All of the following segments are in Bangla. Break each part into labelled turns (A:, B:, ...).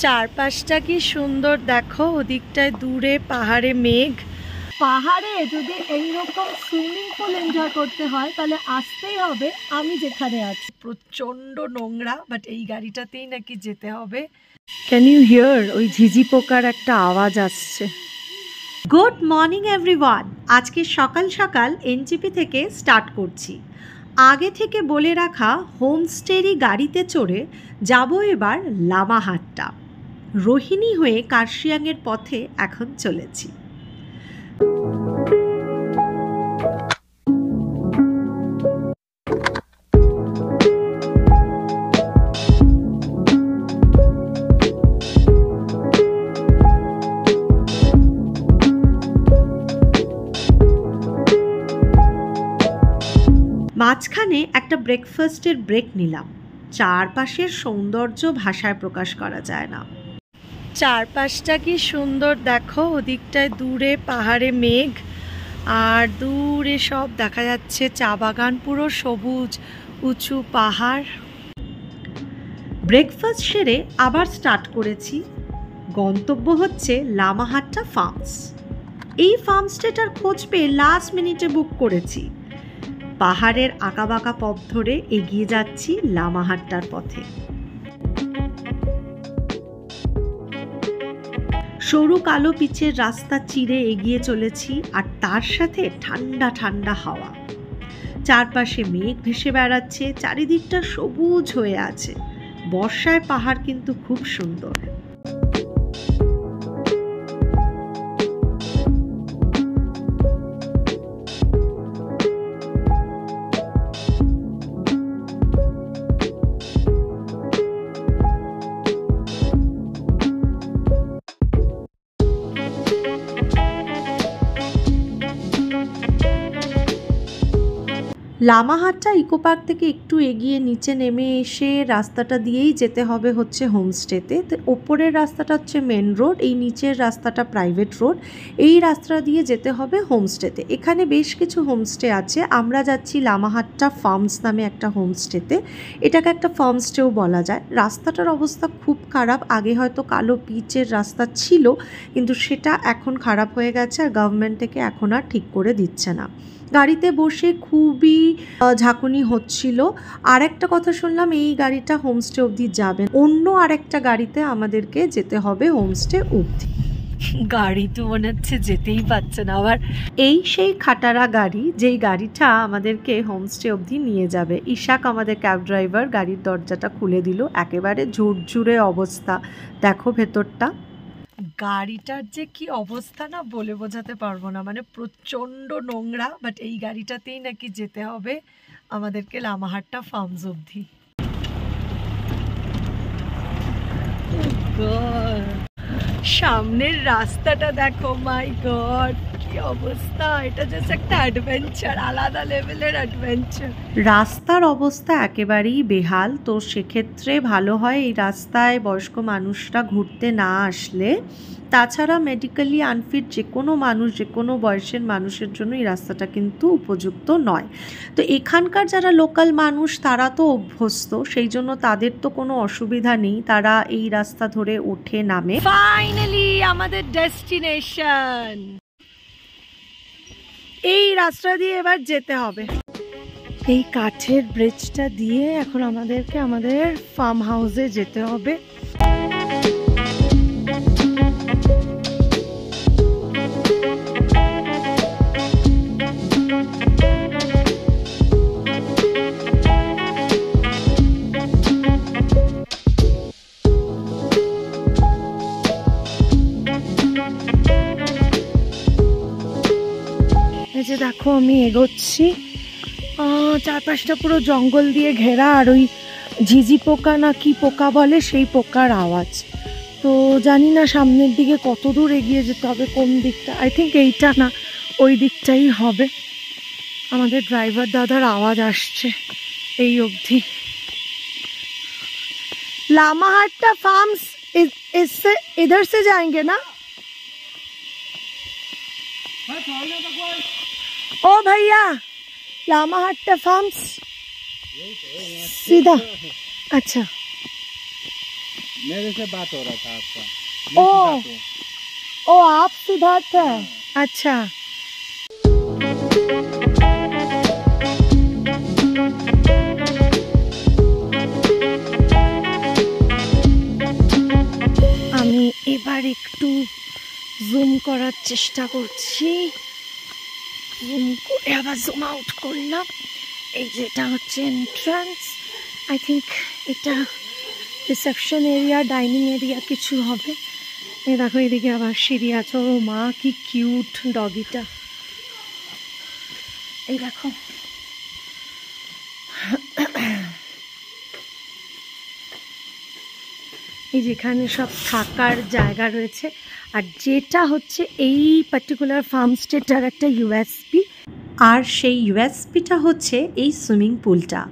A: চারপাশটা কি সুন্দর দেখো, ওদিকটায় দূরে পাহাড়ে মেঘ। পাহাড়ে যদি এইরকম সুইমিং পুল এনজয় করতে হয় তাহলে আসতেই হবে আমি যেখানে আছি। প্রচন্ড নোংরা, বাট এই গাড়িটাতেই নাকি যেতে হবে। Can you hear? ওই ঝিঝি পোকার একটা আওয়াজ আসছে। Good morning everyone. আজকে সকাল সকাল এনজিপি থেকে স্টার্ট করছি। আগে থেকে বলে রাখা হোমস্টেরই গাড়িতে চড়ে যাব এবার লামাহাট্টা। রোহিণী হয়ে কার্শিয়াংয়ের পথে এখন চলেছি। মাঝখানে একটা ব্রেকফাস্টের ব্রেক নিলাম। চারপাশের সৌন্দর্য ভাষায় প্রকাশ করা যায় না। চারপাশটা কি সুন্দর দেখো, ওদিকটায় দূরে পাহাড়ে মেঘ আর দূরে সব দেখা যাচ্ছে চা বাগান, পুরো সবুজ উঁচু পাহাড়। ব্রেকফাস্ট সেরে আবার স্টার্ট করেছি। গন্তব্য হচ্ছে লামাহাট্টা ফার্মস। এই ফার্মস্টেটার খোঁজ পেয়ে লাস্ট মিনিটে বুক করেছি। পাহাড়ের আঁকাবাঁকা পথ ধরে এগিয়ে যাচ্ছি লামাহাট্টার পথে। সরু কালো পিচের রাস্তা চিরে এগিয়ে চলেছি, আর তার সাথে ঠান্ডা ঠান্ডা হাওয়া। চারপাশে মেঘ ভেসে বেড়াচ্ছে, চারিদিকটা সবুজ হয়ে আছে। বর্ষায় পাহাড় কিন্তু খুব সুন্দর। লামাহাট্টা ইকো পার্ক থেকে একটু এগিয়ে নিচে নেমে এসে রাস্তাটা দিয়েই যেতে হবে হচ্ছে হোমস্টেতে। তো ওপরের রাস্তাটা হচ্ছে মেন রোড, এই নিচের রাস্তাটা প্রাইভেট রোড। এই রাস্তা দিয়ে যেতে হবে হোমস্টেতে। এখানে বেশ কিছু হোমস্টে আছে। আমরা যাচ্ছি লামাহাট্টা ফার্মস নামে একটা হোমস্টেতে। এটাকে একটা ফার্মস্টেও বলা যায়। রাস্তাটার অবস্থা খুব খারাপ। আগে হয়তো কালো পিচের রাস্তা ছিল, কিন্তু সেটা এখন খারাপ হয়ে গেছে, আর গভর্নমেন্ট থেকে এখন আর ঠিক করে দিচ্ছে না। গাড়িতে বসে খুবই ঝাঁকুনি হচ্ছিল। আর একটা কথা শুনলাম, এই গাড়িটা হোমস্টে অবধি যাবে, অন্য আরেকটা গাড়িতে আমাদেরকে যেতে হবে হোমস্টে অবধি। গাড়ি তো মনে হচ্ছে যেতেই পারছে না। আবার এই সেই খাটারা গাড়ি, যেই গাড়িটা আমাদেরকে হোমস্টে অবধি নিয়ে যাবে। ইশাক আমাদের ক্যাব ড্রাইভার গাড়ির দরজাটা খুলে দিল। একেবারে ঝুরঝুরে অবস্থা, দেখো ভেতরটা। গাড়িটার যে কি অবস্থা না বলে বোঝাতে পারবো না, মানে প্রচন্ড নোংরা, বাট এই গাড়িটাতেই নাকি যেতে হবে আমাদেরকে লামাহাট্টা ফার্মস অবধি। সামনের রাস্তাটা দেখো, মাই গড কি অবস্থা! এটা জাস্ট একটা অ্যাডভেঞ্চার, আলাদা লেভেলের অ্যাডভেঞ্চার। রাস্তার অবস্থা একেবারেই বেহাল। তো সেক্ষেত্রে ভালো হয় এই রাস্তায় বয়স্ক মানুষরা ঘুরতে না আসলে। তাছাড়া মেডিকেলি আনফিট যে কোনো মানুষ, যে কোনো বয়সের মানুষের জন্য এই রাস্তাটা কিন্তু উপযুক্ত নয়। তো এখানকার যারা লোকাল মানুষ তারা তো অভ্যস্ত, সেই জন্য তাদের তো কোনো অসুবিধা নেই, তারা এই রাস্তা ধরে ওঠে নামে। ফাইনালি আমাদের ডেস্টিনেশন। এই রাস্তা দিয়ে এবার যেতে হবে। এই কাঠের ব্রিজটা দিয়ে এখন আমাদেরকে আমাদের ফার্ম হাউসে যেতে হবে। এই যে দেখো আমি এগোচ্ছি, চারপাশটা পুরো জঙ্গল দিয়ে ঘেরা, আর ওই ঝিঝি পোকা না কি পোকা বলে সেই পোকার আওয়াজ। তো জানি না সামনের দিকে কত দূর এগিয়ে যেতে হবে, কোন দিকটা। আই থিঙ্ক এইটা না, ওই দিকটাই হবে। আমাদের ড্রাইভার দাদার আওয়াজ আসছে এই অবধি। लामाहाट्टा फार्म्स इससे इधर से जाएंगे ना? ओ भैया, लामाहाट्टा फार्म्स सीधा। अच्छा
B: मेरे से बात हो रहा था आपका।
A: ओ ओ आप सिद्धार्थ है? अच्छा। আমি এবার একটু জুম করার চেষ্টা করছি, জুম করে আবার জুম আউট করলাম। এই যেটা হচ্ছে এন্ট্রান্স, আই থিঙ্ক এটা রিসেপশন এরিয়া, ডাইনিং এরিয়া কিছু হবে। এই দেখো এদিকে আবার সিঁড়ি আছে। ও মা কি কিউট ডগিটা, এই দেখো। এই যেখানে সব থাকার জায়গা রয়েছে। আর যেটা হচ্ছে এই পার্টিকুলার ফার্মস্টেটার একটা ইউএসপি, আর সেই ইউএসপিটা হচ্ছে এই সুইমিং পুলটা।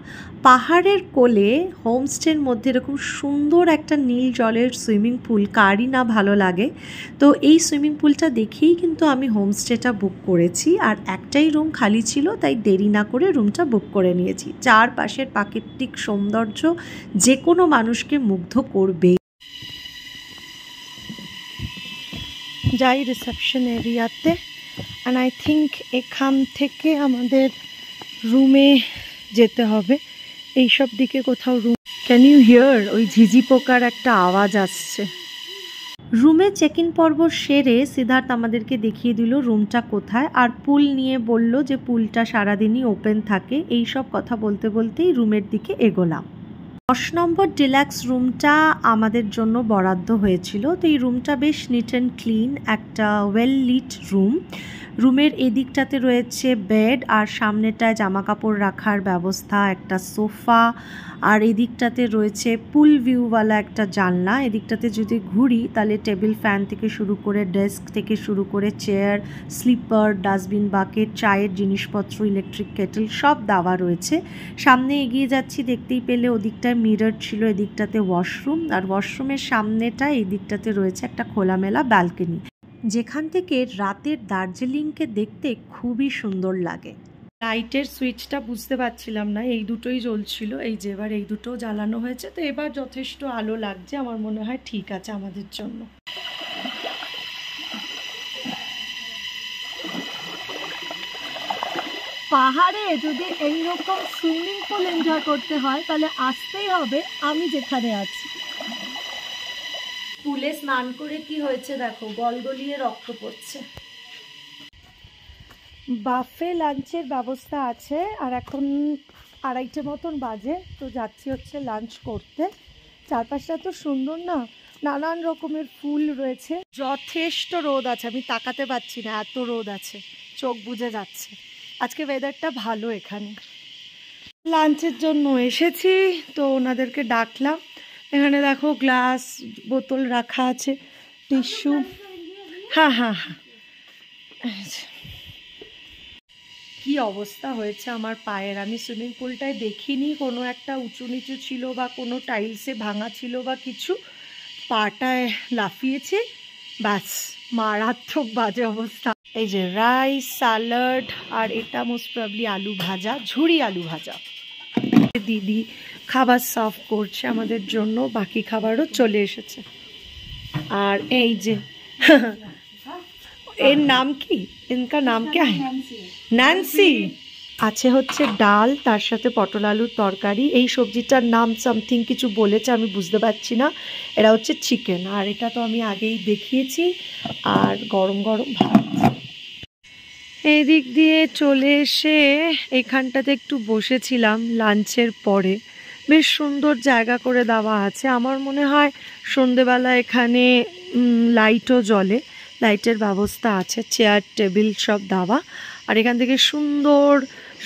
A: পাহাড়ের কোলে হোমস্টের মধ্যে এরকম সুন্দর একটা নীল জলের সুইমিং পুল কারই না ভালো লাগে। তো এই সুইমিং পুলটা দেখেই কিন্তু আমি হোমস্টেটা বুক করেছি। আর একটাই রুম খালি ছিল, তাই দেরি না করে রুমটা বুক করে নিয়েছি। চারপাশের প্রাকৃতিক সৌন্দর্য যে কোনো মানুষকে মুগ্ধ করবে। যাই রিসেপশন এরিয়াতে, অ্যান্ড আই থিঙ্ক এখান থেকে আমাদের রুমে যেতে হবে। এইসব দিকে কোথাও রুম। Can you hear? ওই ঝিঝি পোকার একটা আওয়াজ আসছে। রুমে চেক ইন পর্ব সেরে সিদ্ধার্থ আমাদেরকে দেখিয়ে দিল রুমটা কোথায়, আর পুল নিয়ে বলল যে পুলটা সারাদিনই ওপেন থাকে। এই সব কথা বলতে বলতেই রুমের দিকে এগোলাম। 10 নম্বর ডিলাক্স রুমটা আমাদের জন্য বরাদ্দ হয়েছিল। তো এই রুমটা বেশ নিট অ্যান্ড ক্লিন, একটা ওয়েল লিট রুম। রুমের এদিকটাতে রয়েছে বেড, আর সামনেটায় জামা কাপড় রাখার ব্যবস্থা, একটা সোফা, আর এদিকটাতে রয়েছে পুল ভিউওয়ালা একটা জানলা। এদিকটাতে যদি ঘুরি তাহলে টেবিল ফ্যান থেকে শুরু করে ডেস্ক থেকে শুরু করে চেয়ার, স্লিপার, ডাস্টবিন, বাকেট, চায়ের জিনিসপত্র, ইলেকট্রিক কেটেল সব দেওয়া রয়েছে। সামনে এগিয়ে যাচ্ছি, দেখতেই পেলে ওদিকটায় মিরর ছিল, এদিকটাতে ওয়াশরুম, আর ওয়াশরুমের সামনেটা এই দিকটাতে রয়েছে একটা খোলামেলা ব্যালকনি, যেখান থেকে রাতের দার্জিলিংকে দেখতে খুবই সুন্দর লাগে। লাইটের সুইচটা বুঝতে পারছিলাম না, এই দুটোই জ্বলছিল। এই যে এবার এই দুটো জ্বালানো হয়েছে, তো এবার যথেষ্ট আলো লাগছে। আমার মনে হয় ঠিক আছে আমাদের জন্য। পাহাড়ে যদি এইরকম সুইমিং পুল এনজয় করতে হয় তাহলে আসতেই হবে আমি যেখানে আছি। পুলে স্নান করে কি হয়েছে দেখো, গলগলিয়ে রক্ত পড়ছে। বাফে লাঞ্চের ব্যবস্থা আছে, আর এখন 2:30 মতন বাজে। তো যাচ্ছি হচ্ছে লাঞ্চ করতে। চারপাশটা তো সুন্দর না, নানান রকমের ফুল রয়েছে। যথেষ্ট রোদ আছে, আমি তাকাতে পারছি না, এত রোদ আছে, চোখ বুজে যাচ্ছে। আজকে ওয়েদারটা ভালো এখানে। লাঞ্চের জন্য এসেছি, তো ওনাদেরকে ডাকলাম। এখানে দেখো গ্লাস বোতল রাখা আছে, টিস্যু। হ্যাঁ হ্যাঁ হ্যাঁ। কি অবস্থা হয়েছে আমার পায়ের, আমি সুইমিং পুলটায় দেখিনি কোনো একটা উঁচু নিচু ছিল বা কোনো টাইলসে ভাঙা ছিল বা কিছু। পাটায় লাফিয়েছে, ব্যাস মারাত্মক বাজে অবস্থা। এই যে রাইস, স্যালাড, আর এটা মোস্ট প্রবলি আলু ভাজা, ঝুরি আলু ভাজা। দিদি খাবার সার্ভ করছে আমাদের জন্য, বাকি খাবারও চলে এসেছে। আর এই যে এর নাম কি, ইনকা নাম কে? ন্যান্সি। আছে হচ্ছে ডাল, তার সাথে পটল আলুর তরকারি। এই সবজিটার নাম সামথিং কিছু বলেছে, আমি বুঝতে পারছি না। এটা হচ্ছে চিকেন, আর এটা তো আমি আগেই দেখিয়েছি। আর গরম গরম ভাত। এই দিক দিয়ে চলে এসে এখানটাতে একটু বসেছিলাম লাঞ্চের পরে। বেশ সুন্দর জায়গা করে দেওয়া আছে। আমার মনে হয় সন্ধেবেলা এখানে লাইটও জ্বলে, লাইটের ব্যবস্থা আছে, চেয়ার টেবিল সব দেওয়া। আর এখান থেকে সুন্দর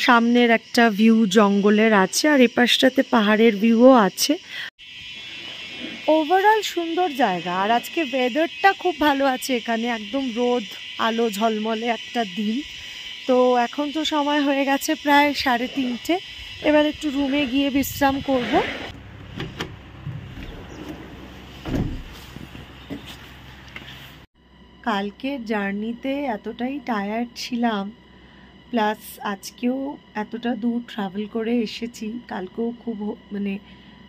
A: সামনের একটা ভিউ জঙ্গলের আছে, আর এপাশটাতে পাহাড়ের ভিউও আছে। ওভারঅল সুন্দর জায়গা। আর আজকে ওয়েদারটা খুব ভালো আছে এখানে, একদম রোদ আলো ঝলমলে একটা দিন। তো এখন তো সময় হয়ে গেছে প্রায় 3:30। এবার একটু রুমে গিয়ে বিশ্রাম করব। কালকে জার্নিতে এতটাই টায়ার্ড ছিলাম, প্লাস আজকেও এতটা দূর ট্রাভেল করে এসেছি। কালকেও খুব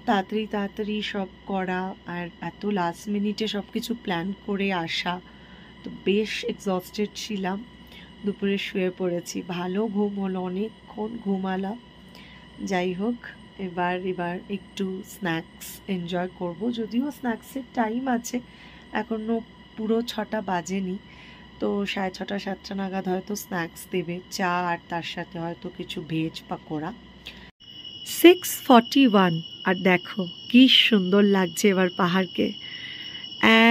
A: তাড়াতাড়ি তাড়াতাড়ি সব করা আর এত লাস্ট মিনিটে সব কিছু প্ল্যান করে আসা, তো বেশ এক্সস্টেড ছিলাম। দুপুরে শুয়ে পড়েছি, ভালো ঘুম হলো, অনেকক্ষণ ঘুমালাম। যাই হোক, এবার একটু স্ন্যাক্স এনজয় করব, যদিও স্ন্যাক্সের টাইম আছে, এখনও পুরো 6টা বাজেনি। তো 6:30 7টা নাগাদ হয়তো স্ন্যাক্স দেবে, চা আর তার সাথে হয়তো কিছু ভেজ পাকোড়া। 6:41, আর দেখো কি সুন্দর লাগছে এবার পাহাড়কে,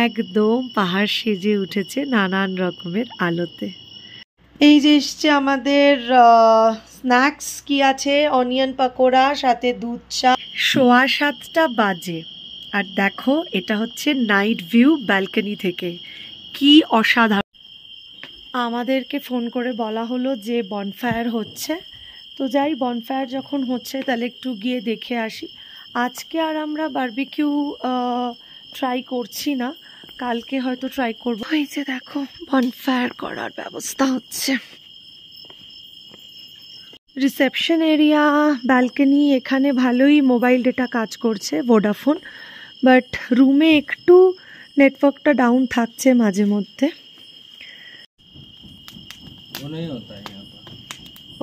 A: একদম পাহাড় সেজে উঠেছে নানান রকমের আলোতে। এই যে এসছে আমাদের স্ন্যাক্স, কি আছে, অনিয়ন পাকোড়া সাথে দুধ চা। 7:15 বাজে, আর দেখো এটা হচ্ছে নাইট ভিউ ব্যালকনি থেকে, কি অসাধারণ। আমাদেরকে ফোন করে বলা হলো যে বনফায়ার হচ্ছে, তো যাই, বনফায়ার যখন হচ্ছে তাহলে একটু গিয়ে দেখে আসি। আজকে আর আমরা বারবিকিউ ট্রাই করছি না, কালকে হয়তো ট্রাই করবো। এই যে দেখো বনফায়ার করার ব্যবস্থা হচ্ছে। রিসেপশন এরিয়া, ব্যালকনি, এখানে ভালোই মোবাইল ডেটা কাজ করছে, ভোডাফোন, বাট রুমে একটু নেটওয়ার্কটা ডাউন থাকছে মাঝে মধ্যে।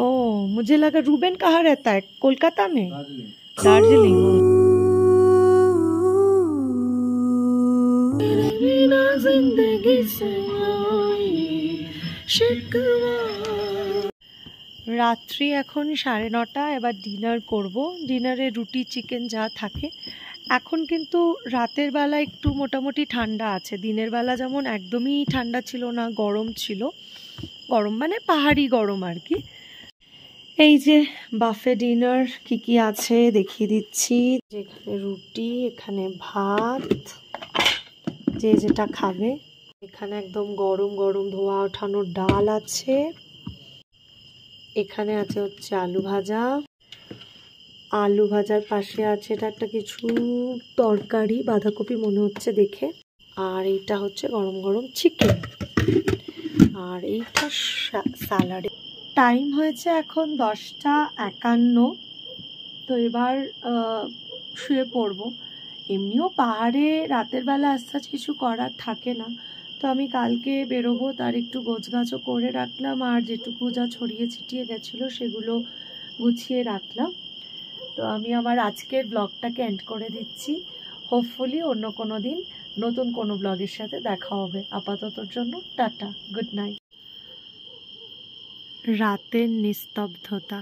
A: ओ मुझे लगा रूबेन कहाँ रहता है, कोलकाता में, दार्जिलिंग। রাত্রি এখন 9:30, এবার ডিনার করব। ডিনারে রুটি চিকেন যা থাকে। এখন কিন্তু রাতের বেলা একটু মোটামুটি ঠান্ডা আছে, দিনের বেলা যেমন একদমই ঠান্ডা ছিল না, গরম ছিল, গরম মানে পাহাড়ি গরম আর কি। এই যে বাফে ডিনার কি কি আছে দেখিয়ে দিচ্ছি, যেখানে রুটি, এখানে ভাত, যে যেটা খাবে। এখানে একদম গরম গরম ধোয়া ওঠানো ডাল আছে, এখানে আছে হচ্ছে আলু ভাজা, আলু ভাজার পাশে আছে এটা একটা কিছু তরকারি, বাঁধাকপি মনে হচ্ছে দেখে, আর এইটা হচ্ছে গরম গরম চিকেন, আর এইটা স্যালাড। টাইম হয়েছে এখন 10:51, তো এবার শুয়ে পড়বো। এমনিও পাহাড়ে রাতের বেলা আস্তে কিছু করার থাকে না, তো আমি কালকে বেরোবো, তার একটু গোছগাছও করে রাখলাম, আর যেটুকু যা ছড়িয়ে ছিটিয়ে গেছিলো সেগুলো গুছিয়ে রাখলাম। তো আমি আমার আজকের ব্লগটাকে এন্ড করে দিচ্ছি। হোপফুলি অন্য কোনো দিন নতুন কোনো ব্লগের সাথে দেখা হবে। আপাততর জন্য টাটা, গুড নাইট। রাতের নিস্তব্ধতা।